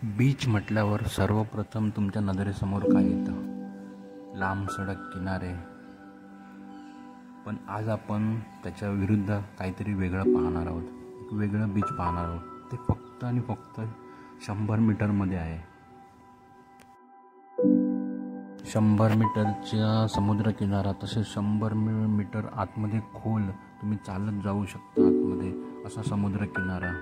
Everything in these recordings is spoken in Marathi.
बीच म्हटल्यावर सर्वप्रथम तुमच्या नजरेसमोर काय येतं? लांब सडक किनारे. पण आज आपण त्याच्या विरुद्ध काहीतरी वेगळं पाहणार आहोत. एक वेगळं बीच पाहणार आहोत. ते फक्त आणि फक्त 100 मीटरमध्ये आहे. 100 मीटरच्या समुद्रकिनारा, तसेच 100 मीटर आतमध्ये खोल तुम्ही चालत जाऊ शकता आतमध्ये, असा समुद्रकिनारा.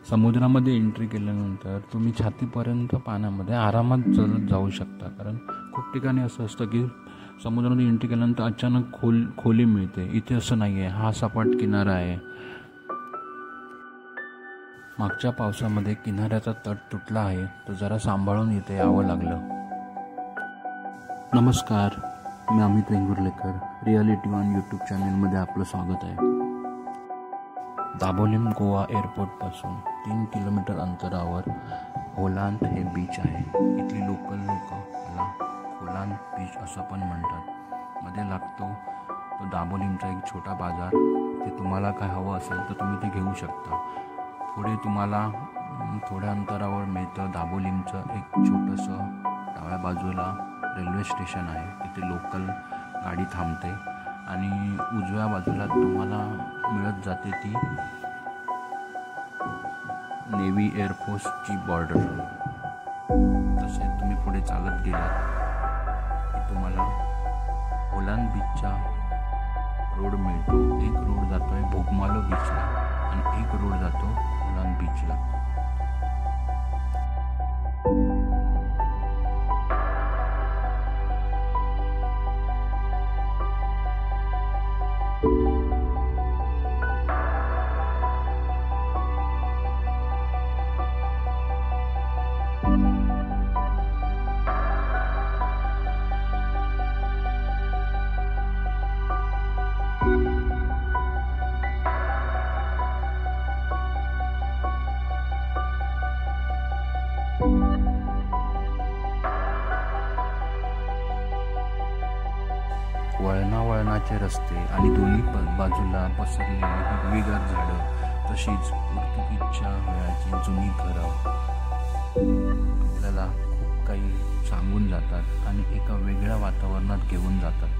समुद्रामध्ये एंट्री केल्यानंतर तुम्ही छातीपर्यंत पाण्यामध्ये आरामात चालत जाऊ शकता. कारण खूप ठिकाणी असं असतं की समुद्रामध्ये एंट्री केल्यानंतर अचानक खोली मिळते. इथे असं नाही आहे. हा सपाट किनारा आहे. मागच्या पावसामध्ये किनाऱ्याचा तट तुटला आहे, तर जरा सांभाळून इथे यावं लागलं. नमस्कार, मी Amit Vengurlekar. Reality one YouTube चॅनलमध्ये आपलं स्वागत आहे. दाबोलीम गोवा एअरपोर्टपासून 3 किलोमीटर अंतरावर होलांत हे बीच आहे. इथली लोकल लोक याला होलांत बीच असं पण म्हणतात. मध्ये लागतो तो दाबोलीमचा एक छोटा बाजार. ते तुम्हाला काय हवं असेल तर तुम्ही ते घेऊ शकता. पुढे तुम्हाला थोड्या अंतरावर मिळतं दाबोलीमचं एक छोटंसं डाव्या बाजूला रेल्वे स्टेशन आहे. तिथे लोकल गाडी थांबते आणि उजव्या बाजूला तुम्हाला मिळत जाते ती नेव्ही एअरफोर्सची बॉर्डर. तसेच तुम्ही पुढे चालत गेलात की तुम्हाला होलांत बीचचा रोड मिळतो. एक रोड जातो आहे भोगमालो बीचला आणि एक रोड जातो होलांत बीचला. वळणावळणाचे रस्ते आणि दोन्ही बाजूला पसरलेली हिरवीगार झाडं, तशीच पोर्तुगीजच्या वेळाची जुनी घरं आपल्याला खूप काही सांगून जातात आणि एका वेगळ्या वातावरणात घेऊन जातात.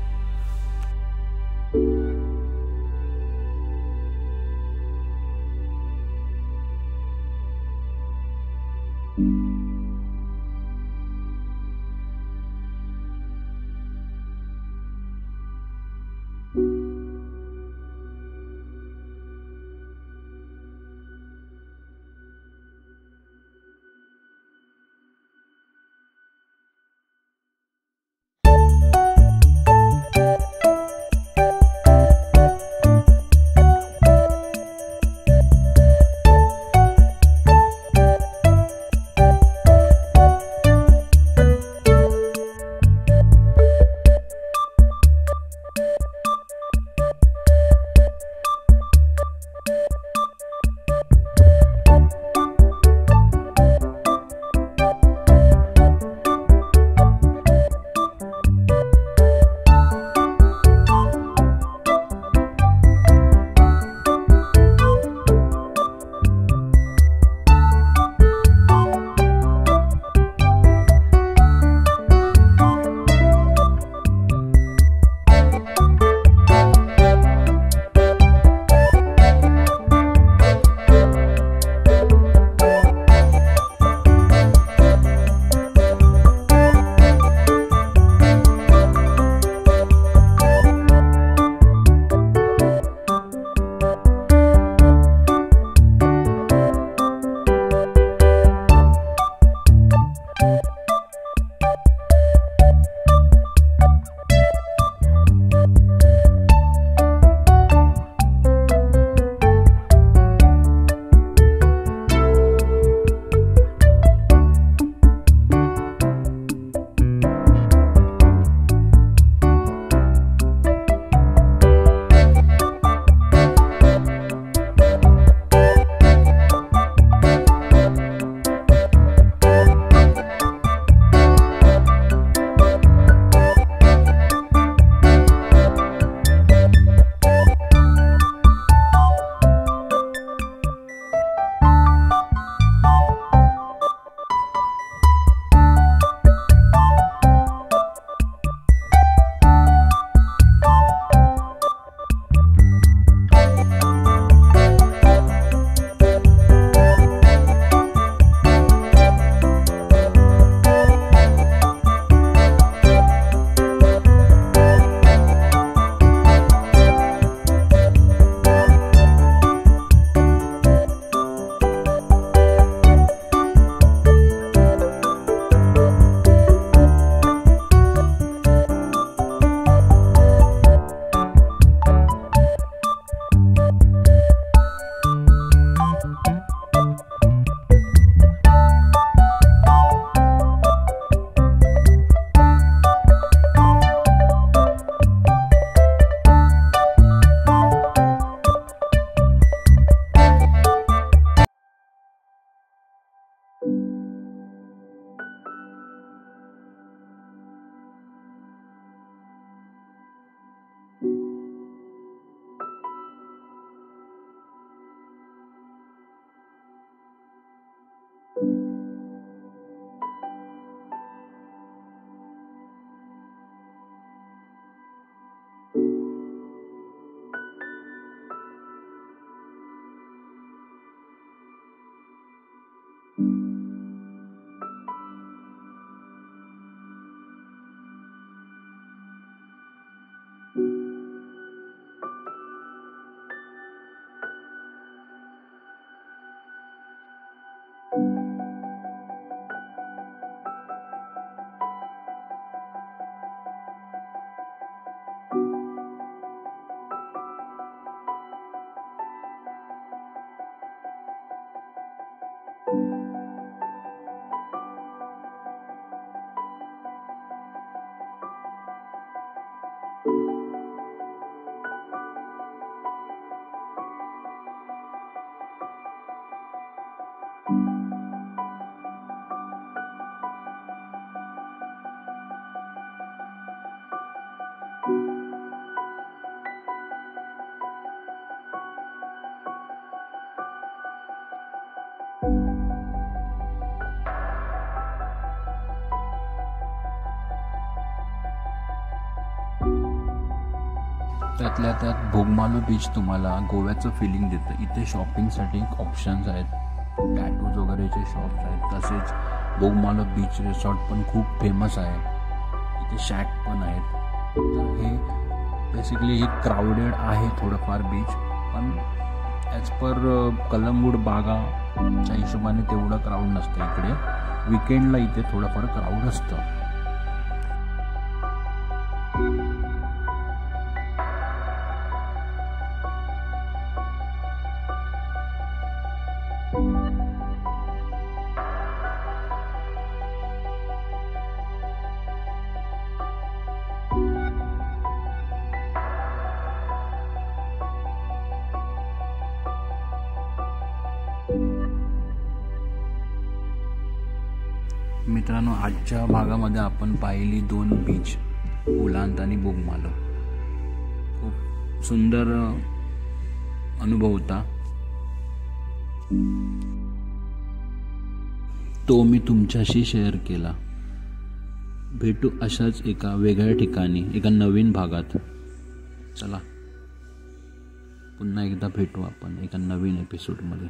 त्यातल्या त्यात भोगमालो बीच तुम्हाला गोव्याचं फिलिंग देतं. इथे शॉपिंगसाठी ऑप्शन्स आहेत, टॅटूज वगैरेचे शॉप्स आहेत. तसेच भोगमालो बीच रिसॉर्ट पण खूप फेमस आहे. इथे शॅक पण आहेत. तर हे बेसिकली ही क्राऊडेड आहे थोडंफार बीच, पण ॲज पर कलंगूट बागाच्या हिशोबाने तेवढं क्राऊड नसतं इकडे. विकेंडला इथे थोडंफार क्राऊड असतं. मित्रांनो, आजच्या भागामध्ये आपण पाहिली 2 बीच, ओलांत आणि बोगमालो. खूप सुंदर अनुभव होता. तो मी तुमच्याशी शेअर केला. भेटू अशाच एका वेगळ्या ठिकाणी, एका नवीन भागात. चला, पुन्हा एकदा भेटू आपण एका नवीन एपिसोडमध्ये.